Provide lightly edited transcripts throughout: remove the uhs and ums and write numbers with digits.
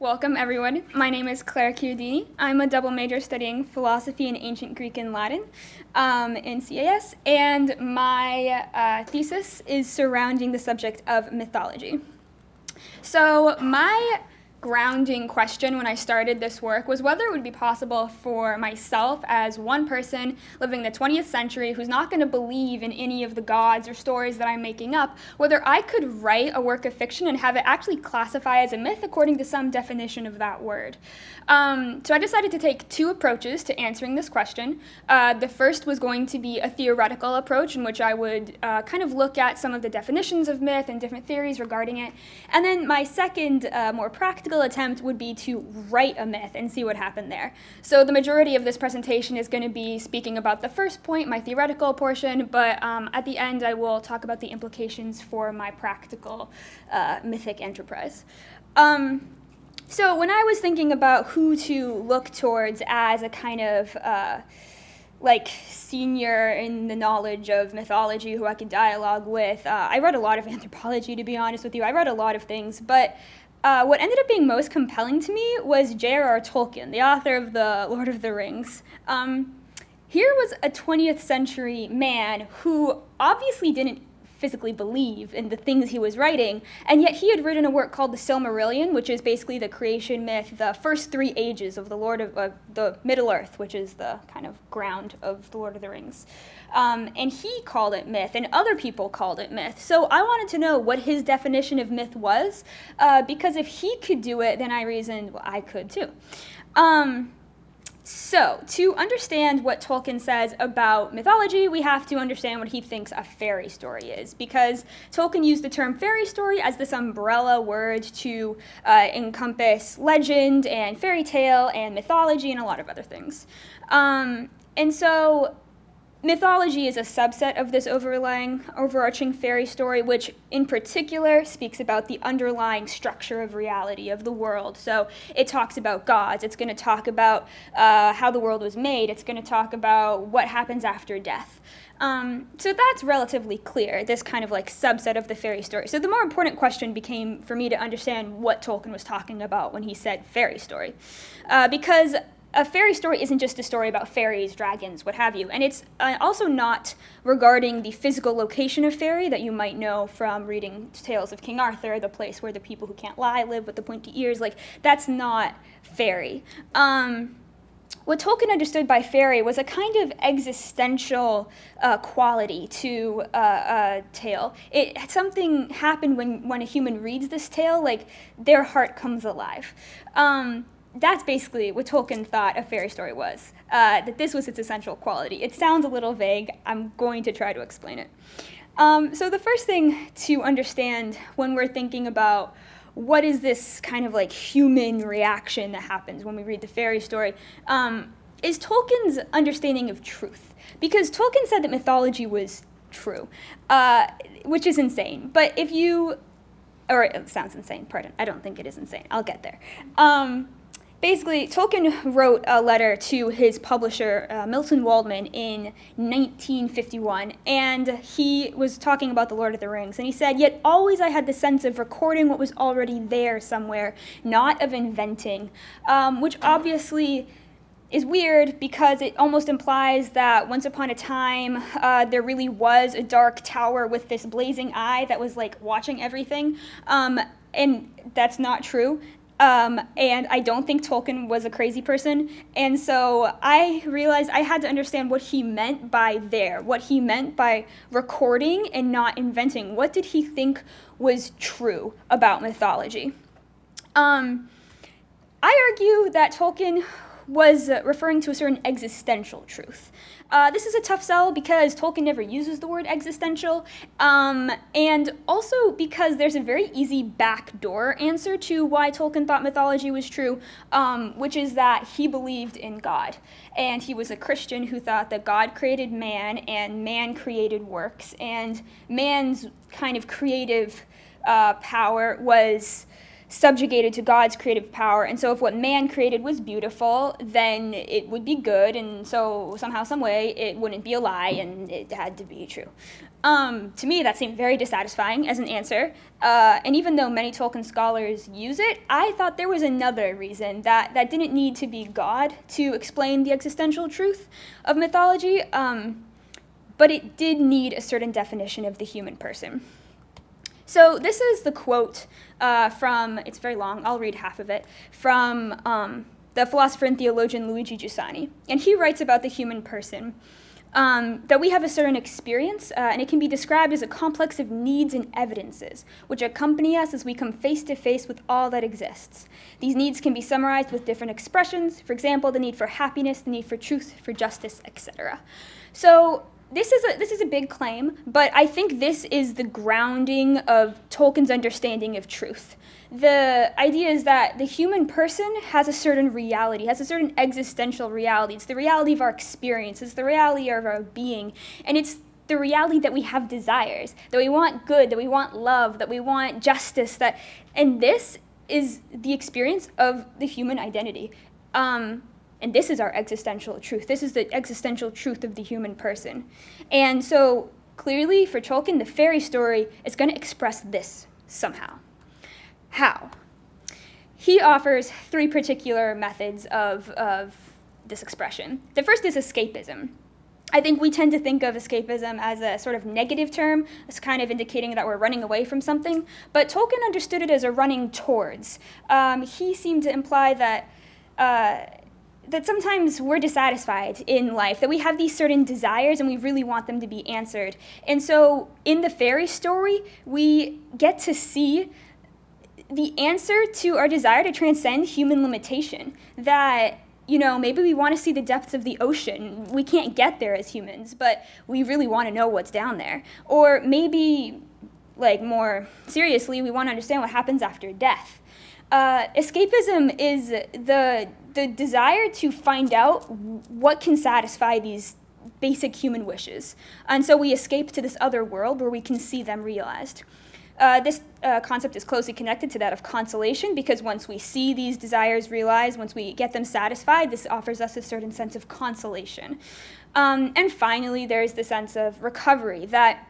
Welcome, everyone. My name is Clare Chiodini. I'm a double major studying philosophy in ancient Greek and Latin in CAS, and my thesis is surrounding the subject of mythology. So my grounding question when I started this work was whether it would be possible for myself as one person living in the 20th century who's not going to believe in any of the gods or stories that I'm making up, whether I could write a work of fiction and have it actually classify as a myth according to some definition of that word. So I decided to take two approaches to answering this question. The first was going to be a theoretical approach in which I would kind of look at some of the definitions of myth and different theories regarding it. And then my second, more practical attempt would be to write a myth and see what happened there. So the majority of this presentation is going to be speaking about the first point, my theoretical portion, but at the end I will talk about the implications for my practical mythic enterprise. So when I was thinking about who to look towards as a kind of senior in the knowledge of mythology who I could dialogue with, I read a lot of anthropology, to be honest with you. I read a lot of things, but what ended up being most compelling to me was J.R.R. Tolkien, the author of The Lord of the Rings. Here was a 20th century man who obviously didn't physically believe in the things he was writing, and yet he had written a work called the Silmarillion, which is basically the creation myth, the first three ages of the Middle Earth, which is the kind of ground of the Lord of the Rings. And he called it myth, and other people called it myth. So I wanted to know what his definition of myth was, because if he could do it, then I reasoned, well, I could too. So, to understand what Tolkien says about mythology, we have to understand what he thinks a fairy story is, because Tolkien used the term fairy story as this umbrella word to encompass legend and fairy tale and mythology and a lot of other things. And so mythology is a subset of this overarching fairy story, which in particular speaks about the underlying structure of reality of the world. So it talks about gods, it's going to talk about how the world was made, it's going to talk about what happens after death. So that's relatively clear, this kind of subset of the fairy story. So the more important question became for me to understand what Tolkien was talking about when he said fairy story. Because a fairy story isn't just a story about fairies, dragons, what have you. And it's also not regarding the physical location of fairy that you might know from reading tales of King Arthur, the place where the people who can't lie live with the pointy ears. That's not fairy. What Tolkien understood by fairy was a kind of existential quality to a tale. Something happened when a human reads this tale, their heart comes alive. That's basically what Tolkien thought a fairy story was, that this was its essential quality. It sounds a little vague. I'm going to try to explain it. So the first thing to understand when we're thinking about what is this kind of human reaction that happens when we read the fairy story, is Tolkien's understanding of truth. Because Tolkien said that mythology was true, which is insane. But it sounds insane, pardon. I don't think it is insane. I'll get there. Basically, Tolkien wrote a letter to his publisher, Milton Waldman, in 1951, and he was talking about The Lord of the Rings, and he said, "Yet always I had the sense of recording what was already there somewhere, not of inventing," which obviously is weird because it almost implies that once upon a time there really was a dark tower with this blazing eye that was watching everything, and that's not true. And I don't think Tolkien was a crazy person, and so I realized I had to understand what he meant by there, what he meant by recording and not inventing. What did he think was true about mythology? I argue that Tolkien was referring to a certain existential truth. This is a tough sell because Tolkien never uses the word existential, and also because there's a very easy backdoor answer to why Tolkien thought mythology was true, which is that he believed in God. And he was a Christian who thought that God created man and man created works, and man's kind of creative power was subjugated to God's creative power. And so if what man created was beautiful, then it would be good. And so somehow, some way, it wouldn't be a lie and it had to be true. To me, that seemed very dissatisfying as an answer. And even though many Tolkien scholars use it, I thought there was another reason that didn't need to be God to explain the existential truth of mythology, but it did need a certain definition of the human person. So this is the quote from, it's very long, I'll read half of it, from the philosopher and theologian Luigi Giussani. And he writes about the human person, that we have a certain experience, and it can be described as a complex of needs and evidences, which accompany us as we come face to face with all that exists. These needs can be summarized with different expressions, for example, the need for happiness, the need for truth, for justice, etc. So this is a big claim, but I think this is the grounding of Tolkien's understanding of truth. The idea is that the human person has a certain reality, has a certain existential reality. It's the reality of our experience, it's the reality of our being, and it's the reality that we have desires, that we want good, that we want love, that we want justice, and this is the experience of the human identity. And this is our existential truth. This is the existential truth of the human person. And so clearly for Tolkien, the fairy story is going to express this somehow. How? He offers three particular methods of this expression. The first is escapism. I think we tend to think of escapism as a sort of negative term, as kind of indicating that we're running away from something, but Tolkien understood it as a running towards. He seemed to imply that sometimes we're dissatisfied in life, that we have these certain desires and we really want them to be answered. And so in the fairy story, we get to see the answer to our desire to transcend human limitation, that, you know, maybe we want to see the depths of the ocean. We can't get there as humans, but we really want to know what's down there. Or maybe, like, more seriously, we want to understand what happens after death. Escapism is the desire to find out what can satisfy these basic human wishes. And so we escape to this other world where we can see them realized. This concept is closely connected to that of consolation, because once we see these desires realized, once we get them satisfied, this offers us a certain sense of consolation. And finally, there's the sense of recovery, that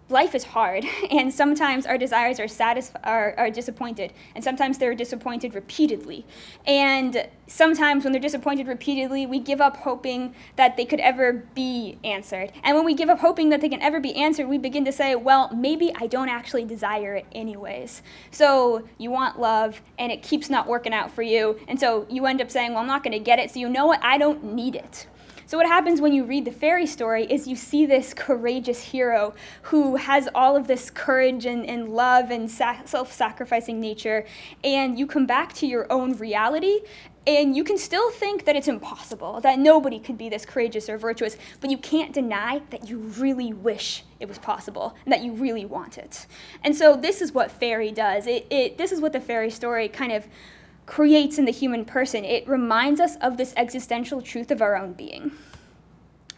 life is hard, and sometimes our desires are disappointed, and sometimes they're disappointed repeatedly. And sometimes when they're disappointed repeatedly, we give up hoping that they could ever be answered. And when we give up hoping that they can ever be answered, we begin to say, well, maybe I don't actually desire it anyways. So you want love, and it keeps not working out for you, and so you end up saying, well, I'm not going to get it, so you know what, I don't need it. So what happens when you read the fairy story is you see this courageous hero who has all of this courage and love and self-sacrificing nature, and you come back to your own reality, and you can still think that it's impossible, that nobody could be this courageous or virtuous, but you can't deny that you really wish it was possible and that you really want it. And so this is what fairy does. This is what the fairy story kind of creates in the human person. It reminds us of this existential truth of our own being.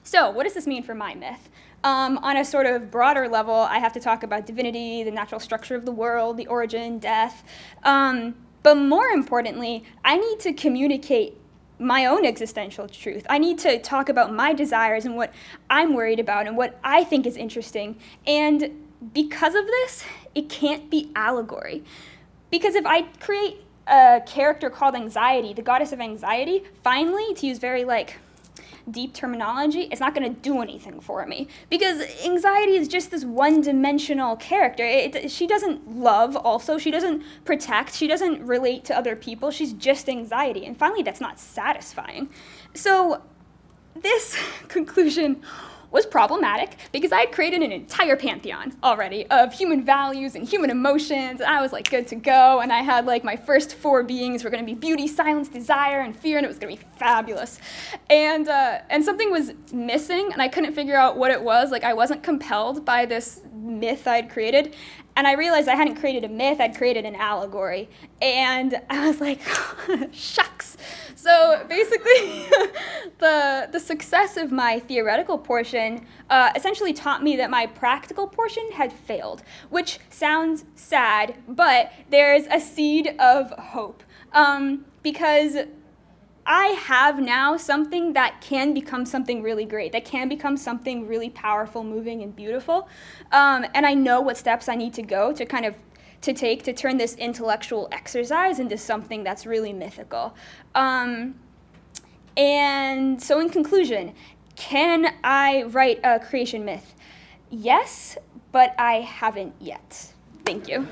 So what does this mean for my myth? On a sort of broader level, I have to talk about divinity, the natural structure of the world, the origin, death. But more importantly, I need to communicate my own existential truth. I need to talk about my desires and what I'm worried about and what I think is interesting. And because of this, it can't be allegory. Because if I create a character called Anxiety, the goddess of anxiety, finally, to use very deep terminology, it's not going to do anything for me, because anxiety is just this one-dimensional character. She doesn't love also, she doesn't protect, she doesn't relate to other people, she's just anxiety, and finally that's not satisfying. So this conclusion was problematic because I had created an entire pantheon already of human values and human emotions, and I was good to go, and I had my first four beings were going to be beauty, silence, desire, and fear, and it was going to be fabulous. And something was missing, and I couldn't figure out what it was. I wasn't compelled by this myth I'd created, and I realized I hadn't created a myth, I'd created an allegory. And I was like, shucks. So basically, the success of my theoretical portion essentially taught me that my practical portion had failed, which sounds sad, but there's a seed of hope. Because I have now something that can become something really great, that can become something really powerful, moving, and beautiful. And I know what steps I need to go to take to turn this intellectual exercise into something that's really mythical. And so in conclusion, can I write a creation myth? Yes, but I haven't yet. Thank you.